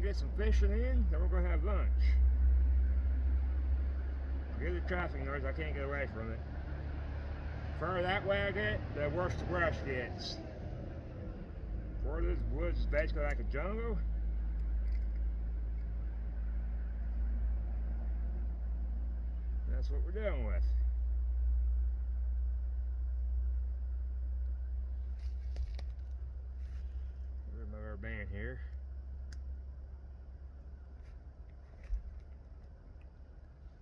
get some fishing in, then we're gonna have lunch. Forget the traffic noise, I can't get away from it. The further that way I get, the worse the brush gets. Florida's woods is basically like a jungle. That's what we're dealing with. There's my rubber band here.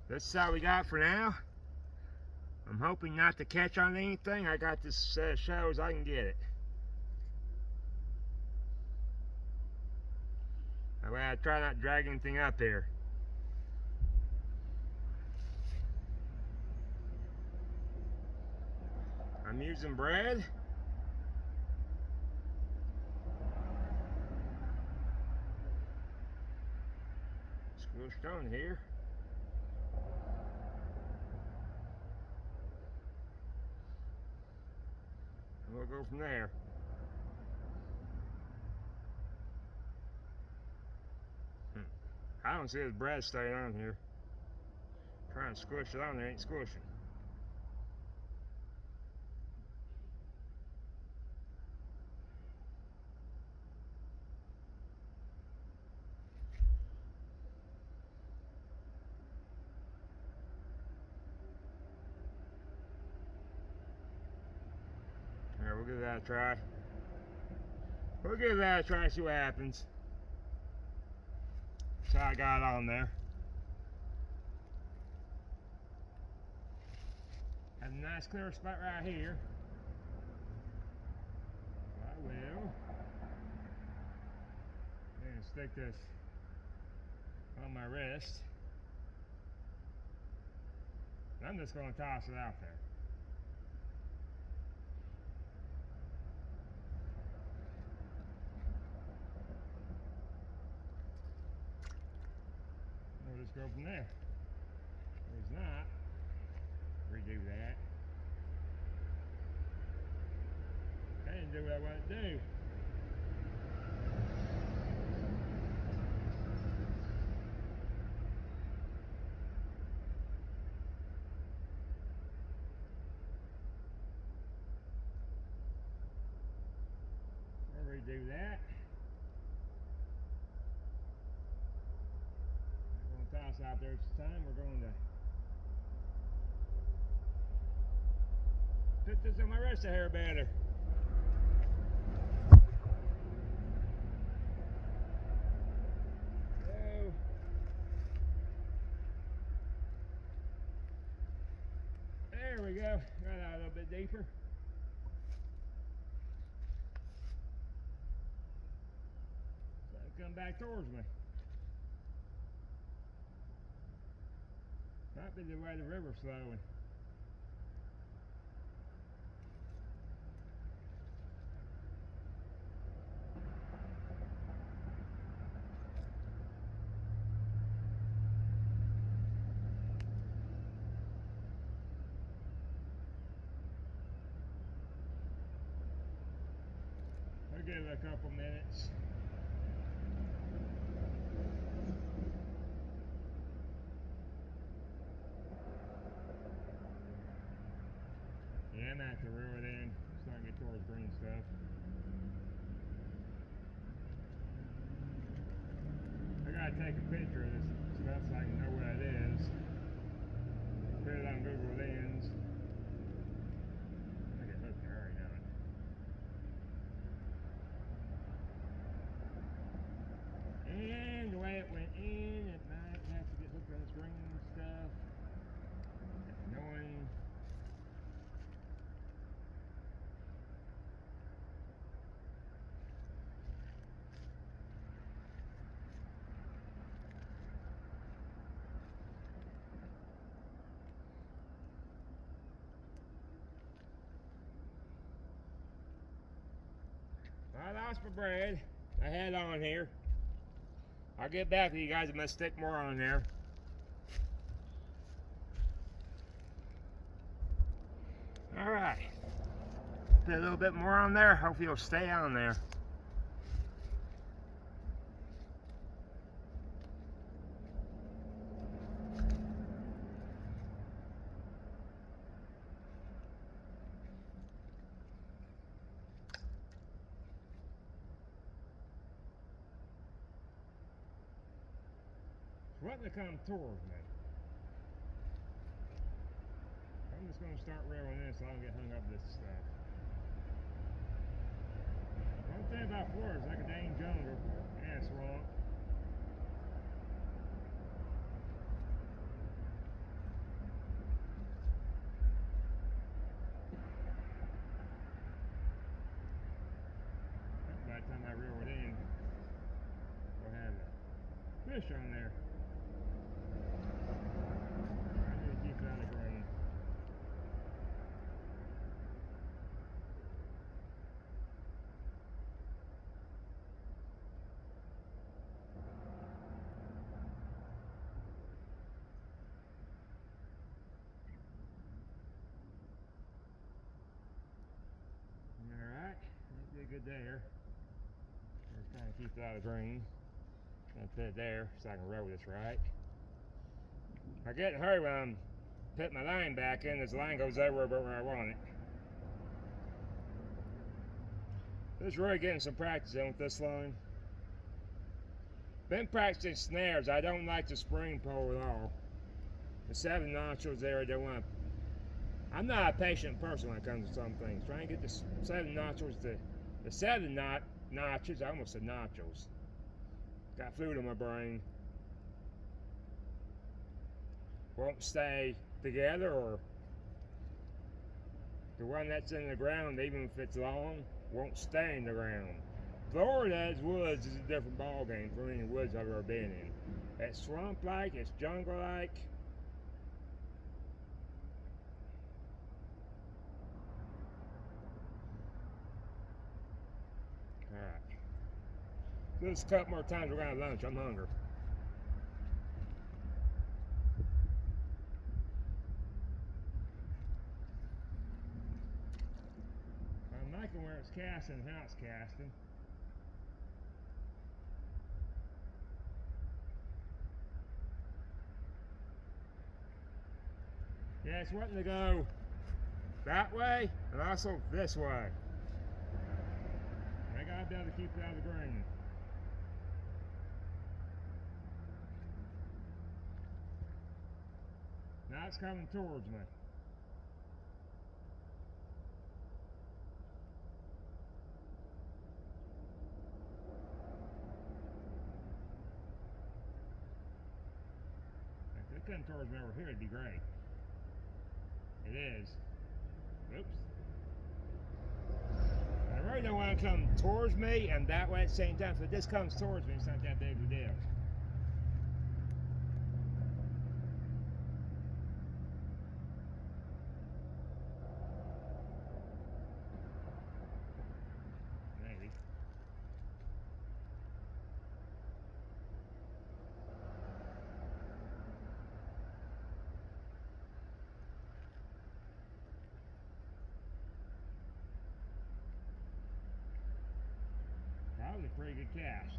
This is all we got for now. I'm hoping not to catch on anything. I got this set of shallows I can get it. That way I try not to drag anything up here. I'm using bread. Squished on here. And we'll go from there. I don't see his bread staying on here. Trying to squish it on there ain't squishing. Alright, we'll give that a try. We'll give that a try, see what happens. So I got it on there. Have a nice clear spot right here. So I will. And stick this on my wrist. And I'm just going to toss it out there. We'll just go from there. If it's not, redo that. I didn't do what I wanted to do. I'll redo that. We're going to toss out there this time. We're going to put this on my wrist a hair better. There we go. Right out a little bit deeper. So come back towards me. Might be the way the river's flowing. I'll give it a couple minutes. Yeah, I'm at the reel it in. Starting to get towards green stuff. I gotta take a picture of this stuff so I can know what it is. Put it on Google Lens. I get hooked, I already know it. And the way it went in, it might have to get hooked on this green stuff. It's annoying. I lost my bread. I had it on here. I'll get back with you guys. I'm going to stick more on there. Alright. Put a little bit more on there. Hopefully it'll stay on there. wanting to come towards me. I'm just going to start reeling in so I don't get hung up with this stuff. One thing about Florida is like a dang jungle and a swamp. By the time I reel it in, we'll have a fish on there. I need to keep it out of green. Alright, that'd be a good there. Just trying to keep it out of green. I'll put it there so I can roll this right. I get in a hurry when I'm putting my line back in, as the line goes over about where I want it. Just really getting some practice in with this line. Been practicing snares. I don't like the spring pole at all. The 7 notches there, I don't want. I'm not a patient person when it comes to some things. Trying to get the 7 notches, the 7 notches, I almost said nachos. Got food in my brain. Won't stay together, or the one that's in the ground, even if it's long, won't stay in the ground. Florida's woods is a different ballgame from any woods I've ever been in. It's swamp-like, it's jungle-like. Alright. Just a couple more times we're gonna have lunch. I'm hungry. I'm liking where it's casting and how it's casting. Yeah, it's wanting to go that way and also this way. I gotta be able to keep it out of the green. Now it's coming towards me. If it comes towards me over here, it'd be great. It is. Oops. I really don't want to come towards me and that way at the same time. If it just comes towards me, it's not that big of a deal. Maybe. That was a pretty good cast.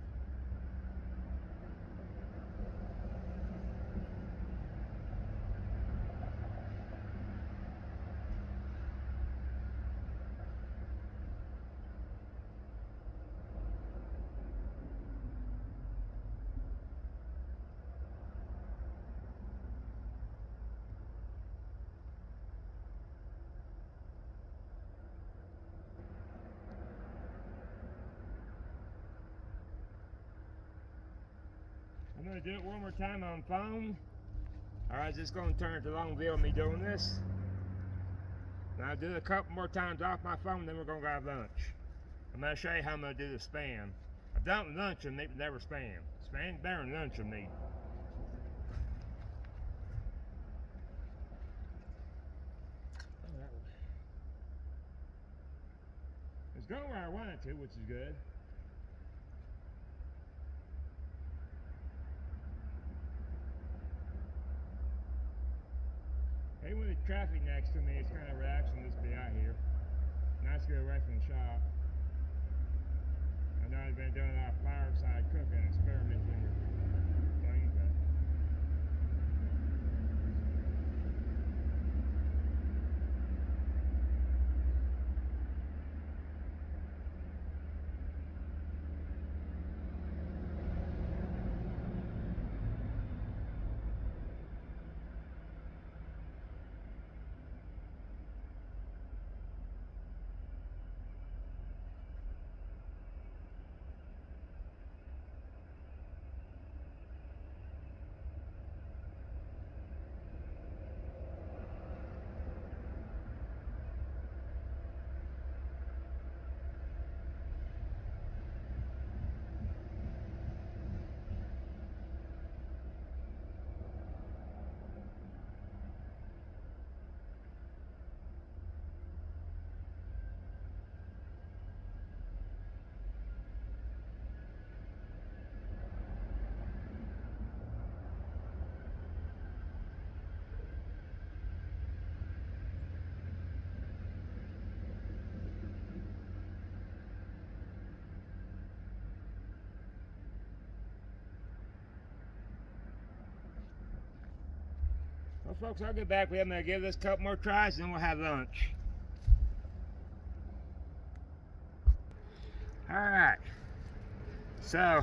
I'm going to do it one more time on phone. Alright, just going to turn to long video of me doing this. Now I'll do it a couple more times off my phone, then we're going to go have lunch. I'm going to show you how I'm going to do the spam. I've done lunch and meat, but never spam. Spam's better than lunch and meat. It's going where I want it to, which is good. Hey, with the traffic next to me, it's kind of relaxing just to be out here. Nice to get away from the shop. I know I've been doing a lot of fireside cooking, experimenting with things, but Well, folks, I'll get back with you. I'm going to give this a couple more tries, and then we'll have lunch. Alright. So,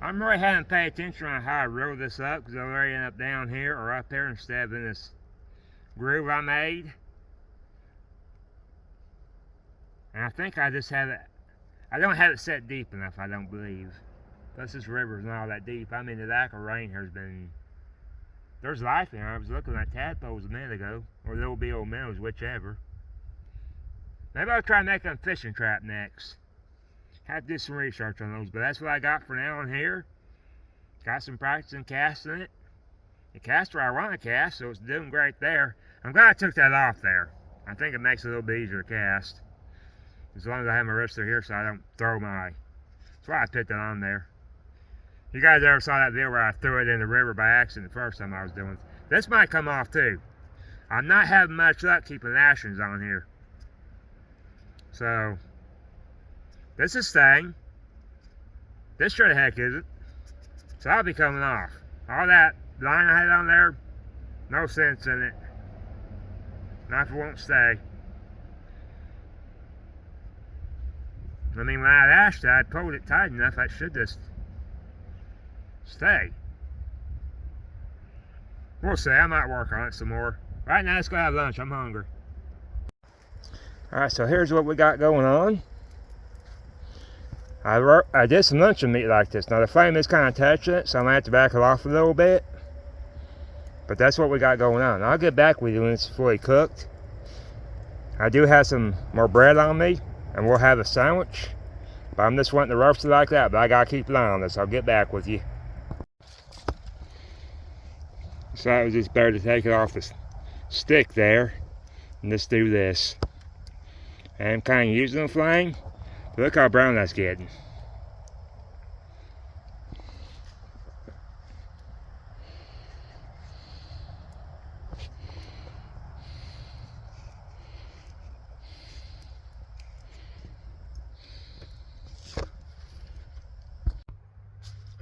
I'm really having to pay attention on how I roll this up, because I'll already end up down here or up here instead of in this groove I made. And I think I just have it, I don't have it set deep enough, I don't believe. Plus this river's not all that deep. I mean, the lack of rain here has been, there's life in here. I was looking at tadpoles a minute ago, or little bitty old minnows, whichever. Maybe I'll try making a fishing trap next. Have to do some research on those, but that's what I got for now on here. Got some practice in casting it. The cast where I want to cast, so it's doing great there. I'm glad I took that off there. I think it makes it a little bit easier to cast. As long as I have my wrist through here so I don't throw my... That's why I put that on there. You guys ever saw that video where I threw it in the river by accident the first time I was doing it? This might come off too. I'm not having much luck keeping lashings on here. So, this is staying. This sure the heck isn't. So I'll be coming off. All that line I had on there, no sense in it. Not if it won't stay. I mean, when I lashed it, I pulled it tight enough, I should just stay. We'll see, I might work on it some more. Right now, let's go have lunch, I'm hungry. Alright, so here's what we got going on. I did some luncheon meat like this. Now the flame is kind of touching it, so I'm going to have to back it off a little bit. But that's what we got going on. I'll get back with you when it's fully cooked. I do have some more bread on me, and we'll have a sandwich. But I'm just wanting to roast it like that, but I got to keep an eye on this. I'll get back with you. So it was just better to take it off the stick there and just do this. I'm kind of using the flame. But look how brown that's getting.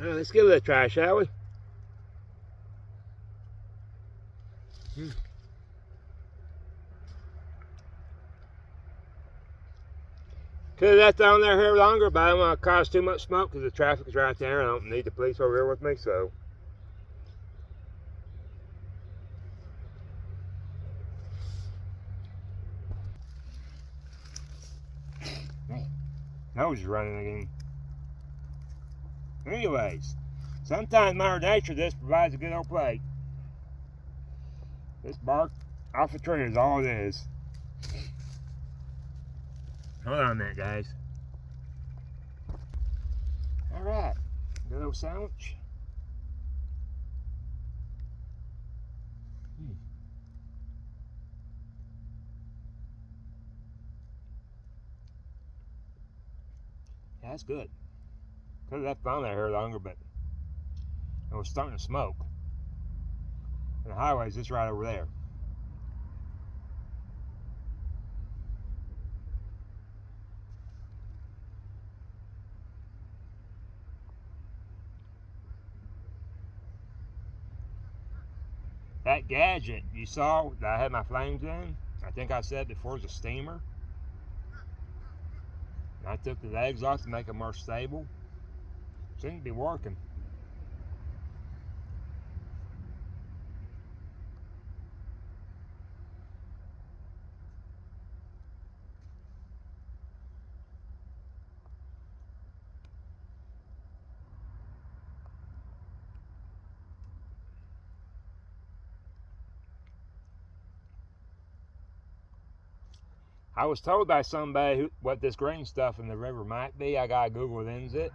Alright, let's give it a try, shall we? Could have left down there here longer, but I don't want to cause too much smoke because the traffic is right there. I don't need the police over here with me, so. Man, nose is running again. Anyways, sometimes Mother Nature just provides a good old plate. This bark off the tree is all it is. Hold on a minute, guys. Alright, good old sandwich. Yeah, that's good. Could have left it on there here longer, but it was starting to smoke. And the highway's just right over there. That gadget you saw that I had my flames in, I think I said before, is a steamer. I took the legs off to make them more stable. Seems to be working. I was told by somebody what this green stuff in the river might be. I gotta Google lens it.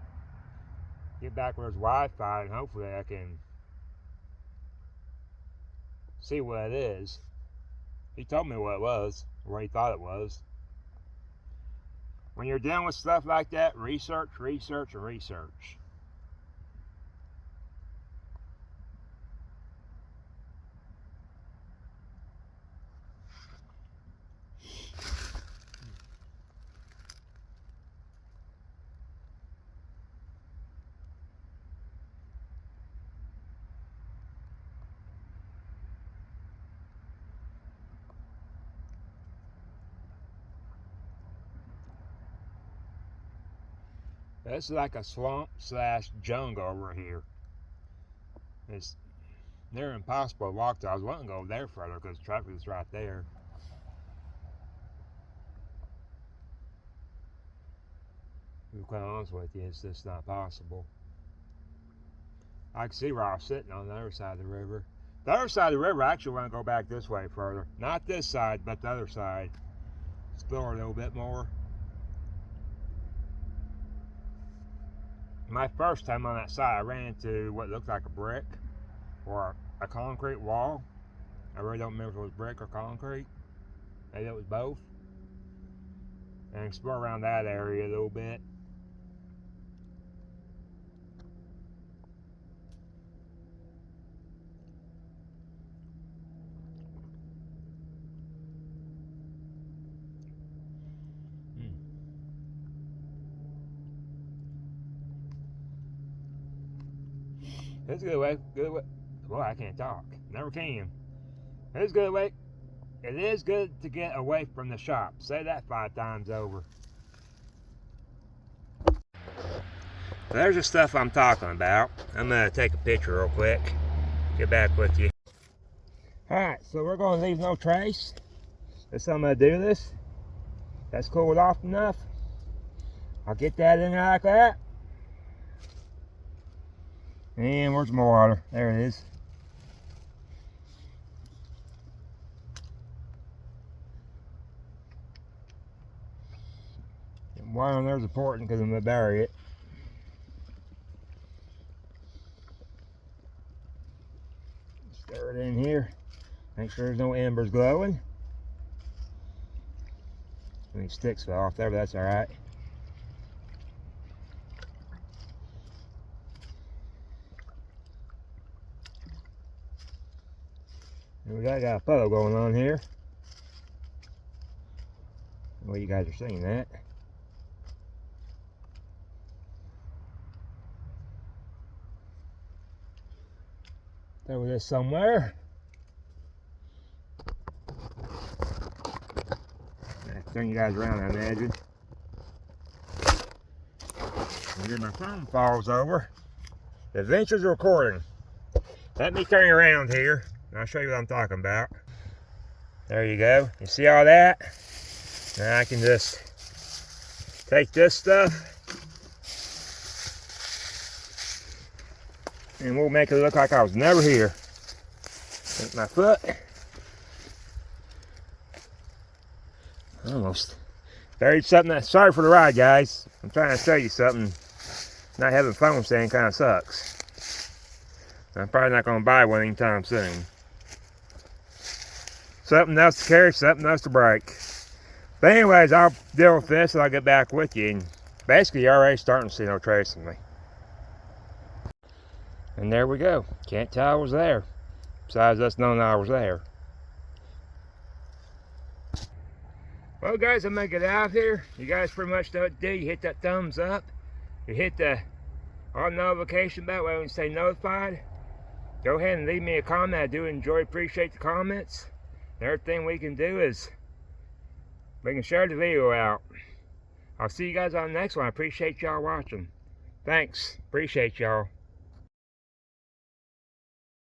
Get back where there's Wi-Fi, and hopefully I can see what it is. He told me what it was, or what he thought it was. When you're dealing with stuff like that, research, research, and research. This is like a swamp slash jungle over here. It's near impossible to walk to. I was wanting to go there further because traffic is right there. To be quite honest with you, it's just not possible. I can see where I was sitting on the other side of the river. The other side of the river, I actually want to go back this way further. Not this side, but the other side. Explore a little bit more. My first time on that side, I ran into what looked like a brick or a concrete wall. I really don't remember if it was brick or concrete. Maybe it was both. And explore around that area a little bit. It's a good way. Boy, I can't talk. Never can. It's a good way. It is good to get away from the shop. Say that 5 times over. There's the stuff I'm talking about. I'm going to take a picture real quick. Get back with you. Alright, so we're going to leave no trace. That's how I'm going to do this. That's cooled off enough. I'll get that in there like that. And where's my water? There it is. And water on there is important because I'm going to bury it. Stir it in here. Make sure there's no embers glowing. Any sticks fell off there, but that's alright. We got a photo going on here. Well, you guys are seeing that. Throw this somewhere. Turn you guys around, I imagine. And then my phone falls over. The Adventures recording. Let me turn you around here. I'll show you what I'm talking about. There you go. You see all that? Now I can just take this stuff and we'll make it look like I was never here. Take my foot. Almost buried something. Sorry for the ride, guys. I'm trying to show you something. Not having phone stand kind of sucks. I'm probably not going to buy one anytime soon. Something else to carry, something else to break. But anyways, I'll deal with this and I'll get back with you. And basically, you're already starting to see no trace of me. And there we go. Can't tell I was there. Besides us knowing I was there. Well, guys, I'm going to get out of here. You guys pretty much know what to do. You hit that thumbs up. You hit the all notification bell when you stay notified. Go ahead and leave me a comment. I do appreciate the comments. And everything we can do is we can share the video out. I'll see you guys on the next one. I appreciate y'all watching. Thanks. Appreciate y'all.